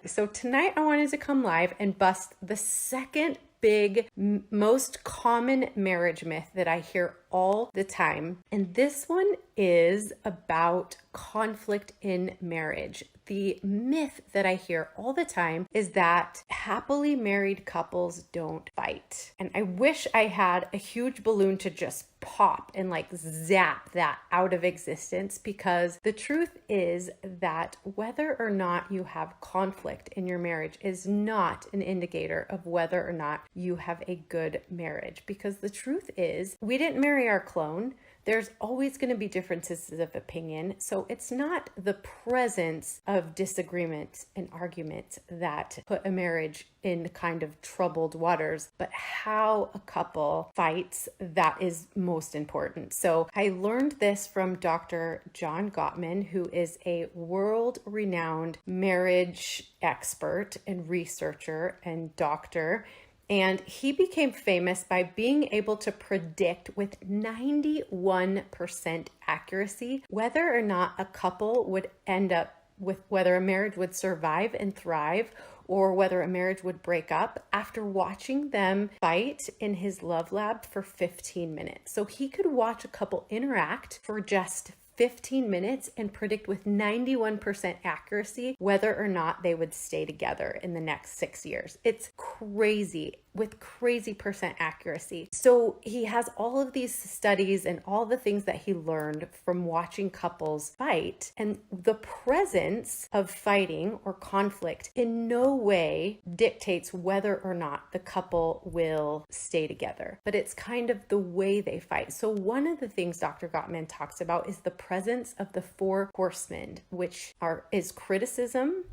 So tonight I wanted to come live and bust the second big, most common marriage myth that I hear all the time. And this one is about conflict in marriage. The myth that I hear all the time is that happily married couples don't fight. And I wish I had a huge balloon to just pop and like zap that out of existence, because the truth is that whether or not you have conflict in your marriage is not an indicator of whether or not you have a good marriage. Because the truth is, we didn't marry our clone. There's always going to be differences of opinion. So it's not the presence of disagreement and argument that put a marriage in kind of troubled waters, but how a couple fights that is most important. So I learned this from Dr. John Gottman, who is a world-renowned marriage expert and researcher and doctor. And he became famous by being able to predict with 91% accuracy whether or not a couple would end up with, whether a marriage would survive and thrive or whether a marriage would break up after watching them fight in his love lab for 15 minutes. So he could watch a couple interact for just 15 minutes and predict with 91% accuracy whether or not they would stay together in the next 6 years. It's crazy, with crazy percent accuracy. So he has all of these studies and all the things that he learned from watching couples fight, and the presence of fighting or conflict in no way dictates whether or not the couple will stay together, but it's kind of the way they fight. So one of the things Dr. Gottman talks about is the presence of the four horsemen, which is criticism,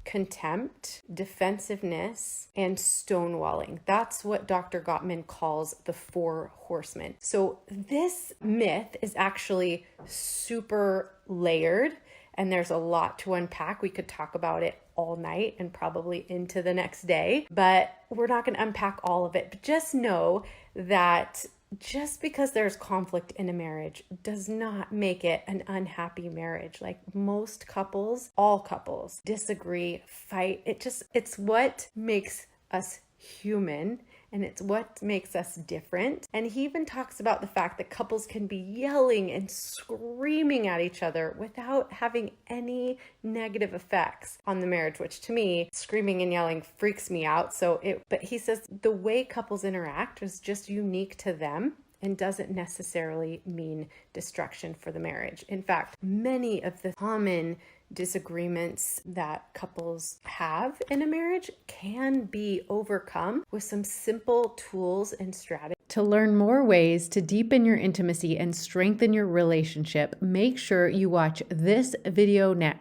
contempt, defensiveness, and stonewalling. That's what Dr. Gottman calls the four horsemen. So this myth is actually super layered, and there's a lot to unpack. We could talk about it all night and probably into the next day, but we're not going to unpack all of it. But just know that just because there's conflict in a marriage does not make it an unhappy marriage. Like most couples, all couples disagree, fight. It's what makes us human, and it's what makes us different. And he even talks about the fact that couples can be yelling and screaming at each other without having any negative effects on the marriage, which to me, screaming and yelling freaks me out. But he says the way couples interact is just unique to them and doesn't necessarily mean destruction for the marriage. In fact, many of the common disagreements that couples have in a marriage can be overcome with some simple tools and strategies. To learn more ways to deepen your intimacy and strengthen your relationship, make sure you watch this video next.